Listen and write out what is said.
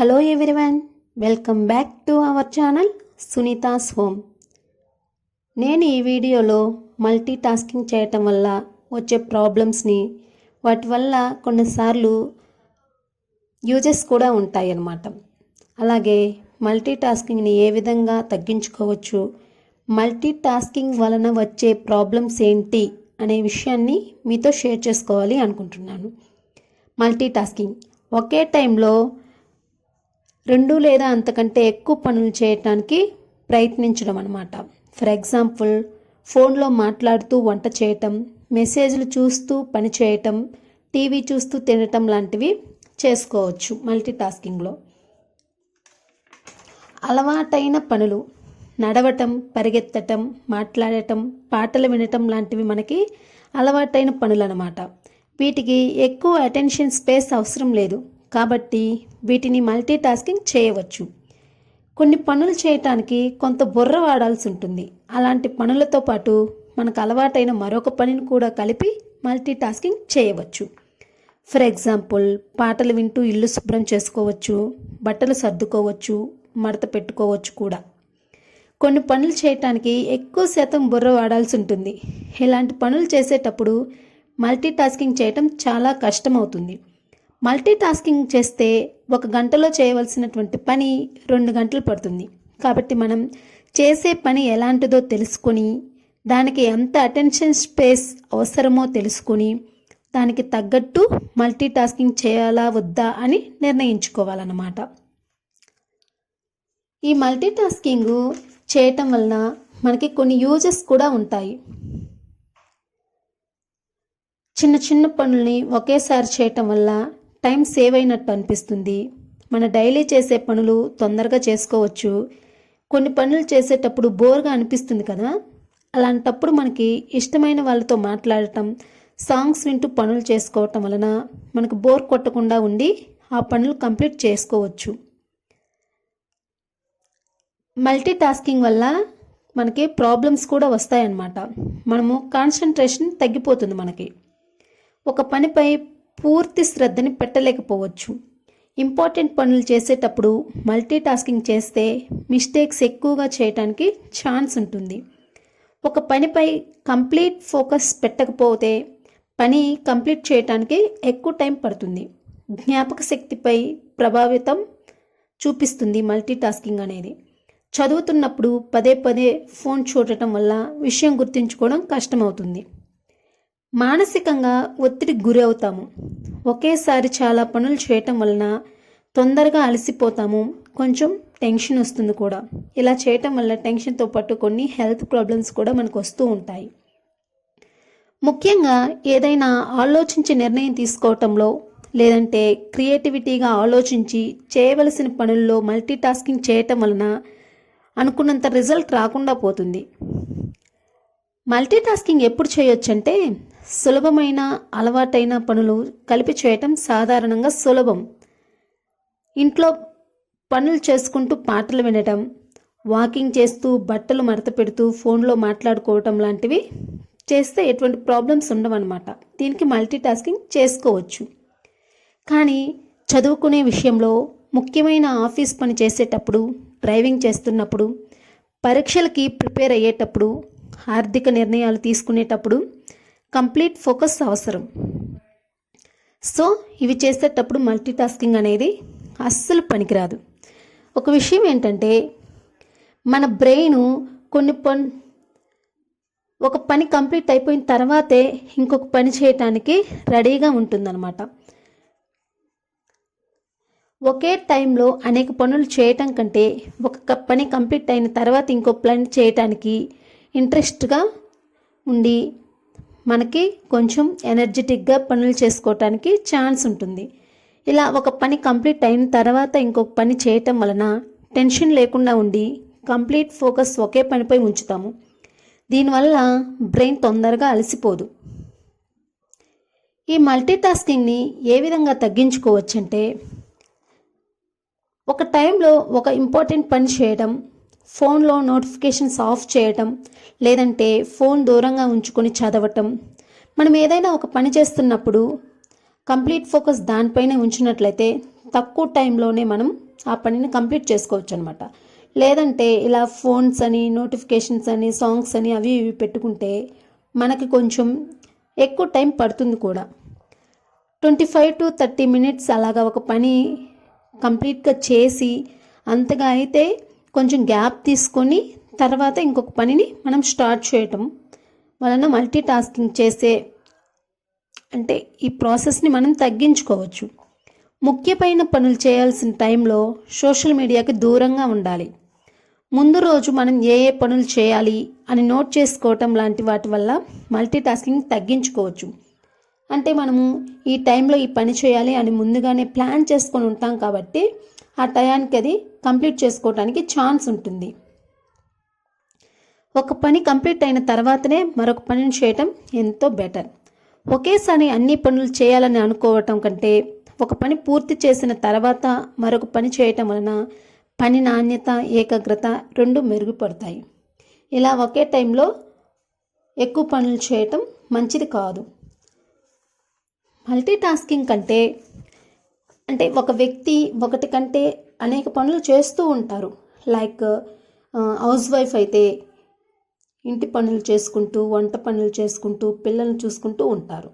Hello everyone, welcome back to our channel Sunita's home. నేను ఈ వీడియోలో మల్టీ టాస్కింగ్ చేయటం వల్ల వచ్చే ప్రాబ్లమ్స్ని, వాటి వల్ల కొన్నిసార్లు యూజెస్ కూడా ఉంటాయి అన్నమాట. అలాగే మల్టీ టాస్కింగ్ని ఏ విధంగా తగ్గించుకోవచ్చు, మల్టీ టాస్కింగ్ వలన వచ్చే ప్రాబ్లమ్స్ ఏంటి అనే విషయాన్ని మీతో షేర్ చేసుకోవాలి అనుకుంటున్నాను. మల్టీ టాస్కింగ్ ఒకే టైంలో 2 లేదా అంతకంటే ఎక్కువ పనులు చేయటానికి ప్రయత్నించడం అన్నమాట. ఫర్ ఎగ్జాంపుల్, ఫోన్లో మాట్లాడుతూ వంట చేయటం, మెసేజ్లు చూస్తూ పని చేయటం, టీవీ చూస్తూ తినటం లాంటివి చేసుకోవచ్చు మల్టీ టాస్కింగ్లో. అలవాటైన పనులు, నడవటం, పరిగెత్తటం, మాట్లాడటం, పాటలు వినటం లాంటివి మనకి అలవాటైన పనులు అన్నమాట. వీటికి ఎక్కువ అటెన్షన్ స్పేస్ అవసరం లేదు, కాబట్టి వీటిని మల్టీ టాస్కింగ్ చేయవచ్చు. కొన్ని పనులు చేయటానికి కొంత బుర్ర వాడాల్సి ఉంటుంది. అలాంటి పనులతో పాటు మనకు అలవాటైన మరొక పనిని కూడా కలిపి మల్టీ టాస్కింగ్ చేయవచ్చు. ఫర్ ఎగ్జాంపుల్, పాటలు వింటూ ఇల్లు శుభ్రం చేసుకోవచ్చు, బట్టలు సర్దుకోవచ్చు, మడత పెట్టుకోవచ్చు కూడా. కొన్ని పనులు చేయటానికి ఎక్కువ శాతం బుర్ర వాడాల్సి ఉంటుంది. ఇలాంటి పనులు చేసేటప్పుడు మల్టీ టాస్కింగ్ చేయటం చాలా కష్టమవుతుంది. మల్టీ టాస్కింగ్ చేస్తే 1 గంటలో చేయవలసినటువంటి పని 2 గంటలు పడుతుంది. కాబట్టి మనం చేసే పని ఎలాంటిదో తెలుసుకొని, దానికి ఎంత అటెన్షన్ స్పేస్ అవసరమో తెలుసుకొని, దానికి తగ్గట్టు మల్టీ టాస్కింగ్ చేయాలా వద్దా అని నిర్ణయించుకోవాలన్నమాట. ఈ మల్టీ టాస్కింగ్ చేయటం వలన మనకి కొన్ని యూజెస్ కూడా ఉంటాయి. చిన్న చిన్న పనుల్ని ఒకేసారి చేయటం వల్ల టైం సేవ్ అయినట్టు అనిపిస్తుంది. మన డైలీ చేసే పనులు తొందరగా చేసుకోవచ్చు. కొన్ని పనులు చేసేటప్పుడు బోర్గా అనిపిస్తుంది కదా, అలాంటప్పుడు మనకి ఇష్టమైన వాళ్ళతో మాట్లాడటం, సాంగ్స్ వింటూ పనులు చేసుకోవటం వలన మనకు బోర్ కొట్టకుండా ఉండి ఆ పనులు కంప్లీట్ చేసుకోవచ్చు. మల్టీ టాస్కింగ్ వల్ల మనకి ప్రాబ్లమ్స్ కూడా వస్తాయన్నమాట. మనము కాన్సన్ట్రేషన్ తగ్గిపోతుంది. మనకి ఒక పనిపై పూర్తి శ్రద్ధని పెట్టలేకపోవచ్చు. ఇంపార్టెంట్ పనులు చేసేటప్పుడు మల్టీ టాస్కింగ్ చేస్తే మిస్టేక్స్ ఎక్కువగా చేయడానికి ఛాన్స్ ఉంటుంది. ఒక పనిపై కంప్లీట్ ఫోకస్ పెట్టకపోతే పని కంప్లీట్ చేయడానికి ఎక్కువ టైం పడుతుంది. జ్ఞాపక శక్తిపై ప్రభావితం చూపిస్తుంది మల్టీ టాస్కింగ్ అనేది. చదువుతున్నప్పుడు పదే పదే ఫోన్ చూడటం వల్ల విషయం గుర్తుంచుకోవడం కష్టమవుతుంది. మానసికంగా ఒత్తిడికి గురి అవుతాము. ఒకేసారి చాలా పనులు చేయటం వలన తొందరగా అలసిపోతాము. కొంచెం టెన్షన్ వస్తుంది కూడా. ఇలా చేయటం వల్ల టెన్షన్తో పాటు కొన్ని హెల్త్ ప్రాబ్లమ్స్ కూడా మనకు వస్తూ ఉంటాయి. ముఖ్యంగా ఏదైనా ఆలోచించి నిర్ణయం తీసుకోవటంలో, లేదంటే క్రియేటివిటీగా ఆలోచించి చేయవలసిన పనుల్లో మల్టీ టాస్కింగ్ చేయటం వలన అనుకున్నంత రిజల్ట్ రాకుండా పోతుంది. మల్టీ టాస్కింగ్ ఎప్పుడు చేయొచ్చంటే, సులభమైన అలవాటైన పనులు కలిపి చేయటం సాధారణంగా సులభం. ఇంట్లో పనులు చేసుకుంటూ పాటలు వినటం, వాకింగ్ చేస్తూ, బట్టలు మడత పెడుతూ, ఫోన్లో మాట్లాడుకోవటం లాంటివి చేస్తే ఎటువంటి ప్రాబ్లమ్స్ ఉండవన్నమాట. దీనికి మల్టీ టాస్కింగ్ చేసుకోవచ్చు. కానీ చదువుకునే విషయంలో, ముఖ్యమైన ఆఫీస్ పని చేసేటప్పుడు, డ్రైవింగ్ చేస్తున్నప్పుడు, పరీక్షలకి ప్రిపేర్ అయ్యేటప్పుడు, ఆర్థిక నిర్ణయాలు తీసుకునేటప్పుడు కంప్లీట్ ఫోకస్ అవసరం. సో ఇవి చేసేటప్పుడు మల్టీ టాస్కింగ్ అనేది అస్సలు పనికిరాదు. ఒక విషయం ఏంటంటే, మన బ్రెయిన్ ఒక పని కంప్లీట్ అయిపోయిన తర్వాతే ఇంకొక పని చేయటానికి రెడీగా ఉంటుందన్నమాట. ఒకే టైంలో అనేక పనులు చేయటం కంటే ఒక పని కంప్లీట్ అయిన తర్వాత ఇంకో పని చేయటానికి ఇంట్రెస్ట్గా ఉండి మనకి కొంచెం ఎనర్జెటిక్గా పనులు చేసుకోవటానికి ఛాన్స్ ఉంటుంది. ఇలా ఒక పని కంప్లీట్ అయిన తర్వాత ఇంకొక పని చేయటం వలన టెన్షన్ లేకుండా ఉండి కంప్లీట్ ఫోకస్ ఒకే పనిపై ఉంచుతాము. దీనివల్ల బ్రెయిన్ తొందరగా అలసిపోదు. ఈ మల్టీ టాస్కింగ్ని ఏ విధంగా తగ్గించుకోవచ్చంటే, ఒక టైంలో ఒక ఇంపార్టెంట్ పని చేయడం, ఫోన్లో నోటిఫికేషన్స్ ఆఫ్ చేయటం, లేదంటే ఫోన్ దూరంగా ఉంచుకొని చదవటం. మనం ఏదైనా ఒక పని చేస్తున్నప్పుడు కంప్లీట్ ఫోకస్ దానిపైనే ఉంచినట్లయితే తక్కువ టైంలోనే మనం ఆ పనిని కంప్లీట్ చేసుకోవచ్చు అనమాట. లేదంటే ఇలా ఫోన్స్ అని, నోటిఫికేషన్స్ అని, సాంగ్స్ అని అవి ఇవి పెట్టుకుంటే మనకి కొంచెం ఎక్కువ టైం పడుతుంది కూడా. 25 to 30 మినిట్స్ అలాగా ఒక పని కంప్లీట్గా చేసి, అంతగా అయితే కొంచెం గ్యాప్ తీసుకొని తర్వాత ఇంకొక పనిని మనం స్టార్ట్ చేయటం వలన మల్టీ టాస్కింగ్ చేసే అంటే ఈ ప్రాసెస్ని మనం తగ్గించుకోవచ్చు. ముఖ్యమైన పనులు చేయాల్సిన టైంలో సోషల్ మీడియాకి దూరంగా ఉండాలి. ముందు రోజు మనం ఏ ఏ పనులు చేయాలి అని నోట్ చేసుకోవటం లాంటి వాటి వల్ల మల్టీ టాస్కింగ్ తగ్గించుకోవచ్చు. అంటే మనము ఈ టైంలో ఈ పని చేయాలి అని ముందుగానే ప్లాన్ చేసుకొని ఉంటాం కాబట్టి ఆ టయానికి అది కంప్లీట్ చేసుకోవడానికి ఛాన్స్ ఉంటుంది. ఒక పని కంప్లీట్ అయిన తర్వాతనే మరొక పనిని చేయటం ఎంతో బెటర్. ఒకేసారి అన్ని పనులు చేయాలని అనుకోవటం కంటే ఒక పని పూర్తి చేసిన తర్వాత మరొక పని చేయటం వలన పని నాణ్యత, ఏకాగ్రత రెండు మెరుగుపడతాయి. ఇలా ఒకే టైంలో ఎక్కువ పనులు చేయటం మంచిది కాదు. మల్టీ టాస్కింగ్ కంటే అంటే ఒక వ్యక్తి ఒకటి కంటే అనేక పనులు చేస్తూ ఉంటారు. లైక్ హౌస్ వైఫ్ అయితే ఇంటి పనులు చేసుకుంటూ, వంట పనులు చేసుకుంటూ, పిల్లల్ని చూసుకుంటూ ఉంటారు.